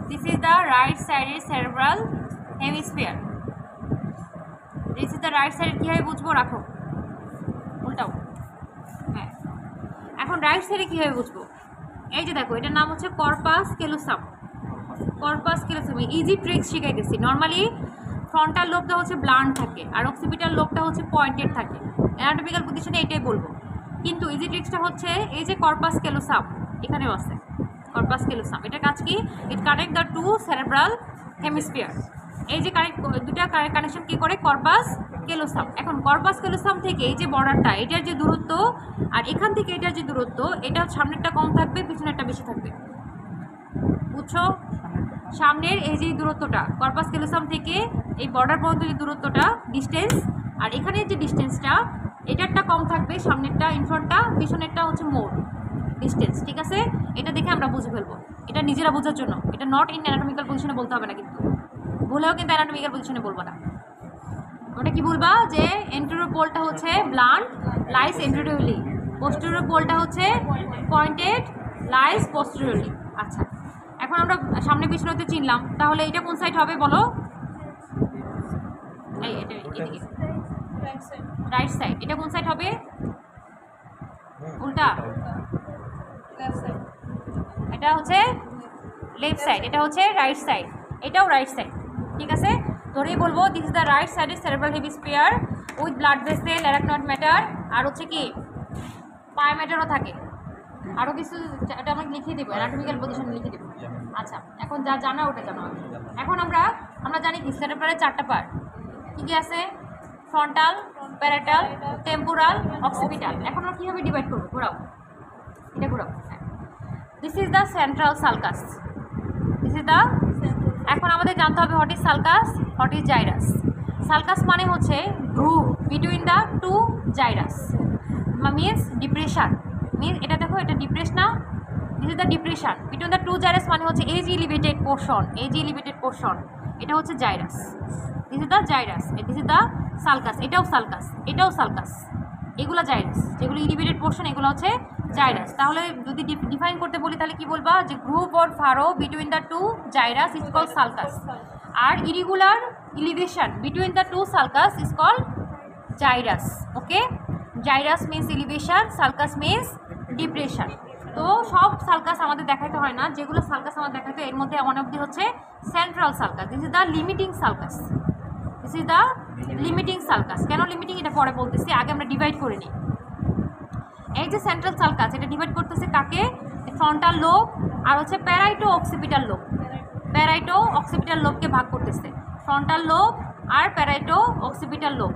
This is the right সাইডের cerebral hemisphere. This is the right side কীভাবে বুঝবো, রাখো উল্টাও। হ্যাঁ, এখন রাইট সাইডে কীভাবে বুঝবো, এই যে দেখো এটার নাম হচ্ছে corpus callosum. Corpus callosum easy tricks শিখাইতেছি। নর্মালি ফ্রন্টাল লোবটা হচ্ছে ব্লান্ট থাকে আর অক্সিপিটাল লোবটা হচ্ছে পয়েন্টেড থাকে। অ্যানাটমিক্যাল পজিশনে এটাই বলবো, কিন্তু ইজি ট্রিক্সটা হচ্ছে এই যে কর্পাস ক্যালোসাম এখানেও আছে। কর্পাস ক্যালোসাম এটার কাজ কি, it connect the two cerebral hemisphere. এই যে দুটা কানেকশন কি করে, কর্পাস ক্যালোসাম। এখন কর্পাস ক্যালোসাম থেকে এই যে বর্ডারটা, এটার যে দূরত্ব আর এখান থেকে এটার যে দূরত্ব, এটা সামনেরটা কম থাকবে, পিছনেরটা বেশি থাকবে, বুঝছো? সামনের এই যে দূরত্বটা কর্পাস ক্যালোসাম থেকে এই বর্ডার পর্যন্ত যে দূরত্বটা ডিস্টেন্স, আর এখানের যে ডিস্টেন্সটা এটারটা কম থাকবে, সামনেরটা ইনফ্রন্টটা, পিছনেরটা হচ্ছে মোর ডিস্টেন্স। ঠিক আছে, এটা দেখে আমরা বুঝে ফেলবো, এটা নিজেরা বোঝার জন্য। এটা নট ইন অ্যানাটমিক্যাল পজিশনে বলতে হবে না, কিন্তু ভুলেও কিন্তু অ্যানাটমিক্যাল পজিশনে বলবো না। ওটা কি বলবা যে এন্টেরিয়র পোলটা হচ্ছে ব্লান্ট, লাইস এন্টেরিয়রলি, পোস্টেরিয়র পোলটা হচ্ছে পয়েন্টেড, লাইস পোস্টেরিয়রলি। আচ্ছা, এখন আমরা সামনে পিছনেতে চিনলাম, তাহলে এটা কোন সাইড হবে বলো? এই এটা এদিকে রাইট সাইড। এটা কোন সাইড হবে? উল্টা। এটা হচ্ছে লেফট সাইড, এটা হচ্ছে রাইট সাইড, এটাও রাইট সাইড। ঠিক আছে, ধরেই বলবো দিস ইজ দ্য রাইট সাইডের cerebral hemisphere with blood vessel, arachnoid matter, আর হচ্ছে কি পায় ম্যাটারও থাকে, আরও কিছু। এটা আমরা লিখে দেবো, অ্যানাটমিক্যাল পজিশন লিখে দেবো। আচ্ছা, এখন যা জানা ওটা জানা। এখন আমরা জানি কি সেরেব্রালের 4টা পার্ট কী কী আছে, ফ্রন্টাল, প্যারাটাল, টেম্পোরাল, অক্সিপিটাল। এখন আমরা কীভাবে ডিভাইড করবো, ঘোরাও, এটা ঘোরাও। This is the central sulcus, this is the. এখন আমাদের জানতে হবে what is sulcus, what is gyrus. Sulcus মানে হচ্ছে groove between the two gyrus, means depression, means এটা দেখো এটা ডিপ্রেস না, this is the depression between the two gyrus, মানে হচ্ছে edge elevated portion, edge elevated portion, এটা হচ্ছে gyrus. This is the gyrus, this is the sulcus, এটাও sulcus, এটাও সালকাস। এগুলো জাইরাস, যেগুলো এলিভেটেড পোর্শন এগুলো হচ্ছে জাইরাস। তাহলে যদি ডিফাইন করতে বলি তাহলে কি বলবা, যে groove or furrow between the two gyrus is called sulcus, আর irregular elevation between the two sulcus is called gyrus. Okay, gyrus means elevation, sulcus means depression. তো সব সালকাস আমাদের দেখাইতে হয় না, যেগুলো সালকাস আমাদের দেখাইতে, এর মধ্যে ওয়ান অফ দি হচ্ছে central sulcus. This is the limiting sulcus, this is the limiting sulcus. কেন লিমিটিং এটা পরে বলতেছি, আগে আমরা ডিভাইড করে নিই। এই যে সেন্ট্রাল সালকাস, এটা ডিভাইড করতেছে কাকে, ফ্রন্টাল লোব আর হচ্ছে প্যারাইটো অক্সিপিটাল লোব। প্যারাইটো অক্সিপিটাল লোবকে ভাগ করতেছে, ফ্রন্টাল লোব আর প্যারাইটো অক্সিপিটাল লোব।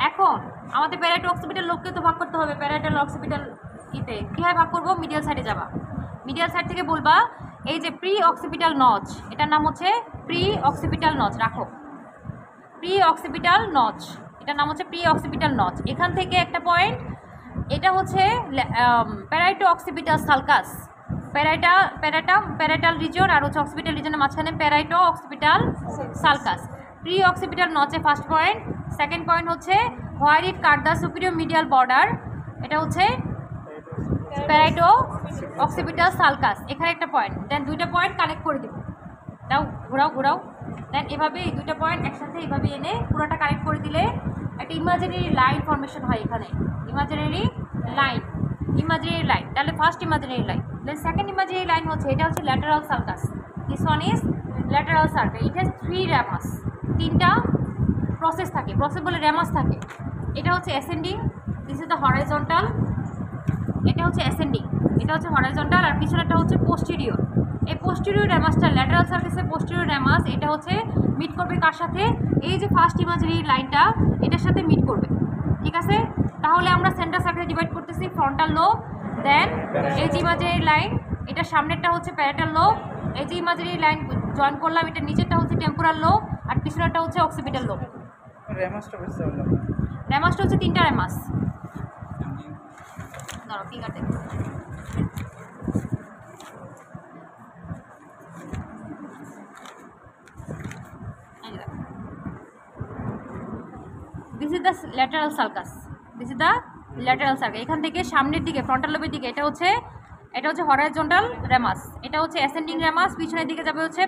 এখন আমাদের প্যারাইটো অক্সিপিটাল লোবকে তো ভাগ করতে হবে, প্যারাইটাল অক্সিপিটাল ইতে কীভাবে ভাগ করবো, মিডিয়াল সাইডে যাবা, মিডিয়াল সাইড থেকে বলবা এই যে প্রি অক্সিপিটাল নচ, এটার নাম হচ্ছে প্রি অক্সিপিটাল নচ, রাখো প্রি অক্সিপিটাল নচ, এটার নাম হচ্ছে প্রি অক্সিপিটাল নচ। এখান থেকে একটা পয়েন্ট, এটা হচ্ছে parieto occipital sulcus, parietal region আর হচ্ছে অক্সিপিটাল রিজনের মাঝখানে parieto occipital sulcus. Pre occipital notch first point, second point হচ্ছে where it cut the superior medial border, এটা হচ্ছে প্যারাইটো অক্সিপিটাল সালকাস, এখানে একটা পয়েন্ট। দেন দুইটা পয়েন্ট কানেক্ট করে দেবো, দাও ঘোরাও ঘোরাও। দেন এভাবে এই দুইটা পয়েন্ট একসাথে এইভাবে এনে পুরোটা কানেক্ট করে দিলে একটা ইমাজিনারি লাইন ফর্মেশন হয় এখানে, ইমাজিনারি লাইন, ইমাজিনারি লাইন। তাহলে first imaginary line, then second imaginary line হচ্ছে এটা হচ্ছে lateral sulcus, this one is lateral sulcus. It has 3 ramus, 3টা প্রসেস থাকে, প্রসেস বলে র্যামাস থাকে। এটা হচ্ছে ascending, this is the horizontal, এটা হচ্ছে অ্যাসেন্ডিং, এটা হচ্ছে হরাইজন্টাল, আর পিছনেরটা হচ্ছে পোস্টেরিয়র। এই পোস্টেরিয়র র্যামাসটা, ল্যাটারাল সার্ফেসের পোস্টেরিয়র র্যামাস, এটা হচ্ছে মিট করবে কার সাথে, এই যে ফার্স্ট ইমাজিনারি লাইনটা এটার সাথে মিট করবে। ঠিক আছে, তাহলে আমরা সেন্টার সার্ফেসে ডিভাইড করতেছি, ফ্রন্টাল লোব, দেন এই যে ইমাজিনারি লাইন, এটা সামনেরটা হচ্ছে প্যারাটাল লোব, এই যে ইমাজিনারি লাইন জয়েন করলাম, এটা নিচেরটা হচ্ছে টেম্পোরাল লোব, আর পিছনেরটা হচ্ছে অক্সিপিটাল লোব। র্যামাসটা হচ্ছে 3টা র্যামাস, দাঁড়াও ফিঙ্গার দেখো, this is the lateral sulcus, this is the lateral sulcus. এখান থেকে সামনের দিকে ফ্রন্টাল লোবের দিকে এটা হচ্ছে হরাইজন্টাল র্যামাস, এটা হচ্ছে অ্যাসেন্ডিং র্যামাস, পিছনের দিকে যাবে হচ্ছে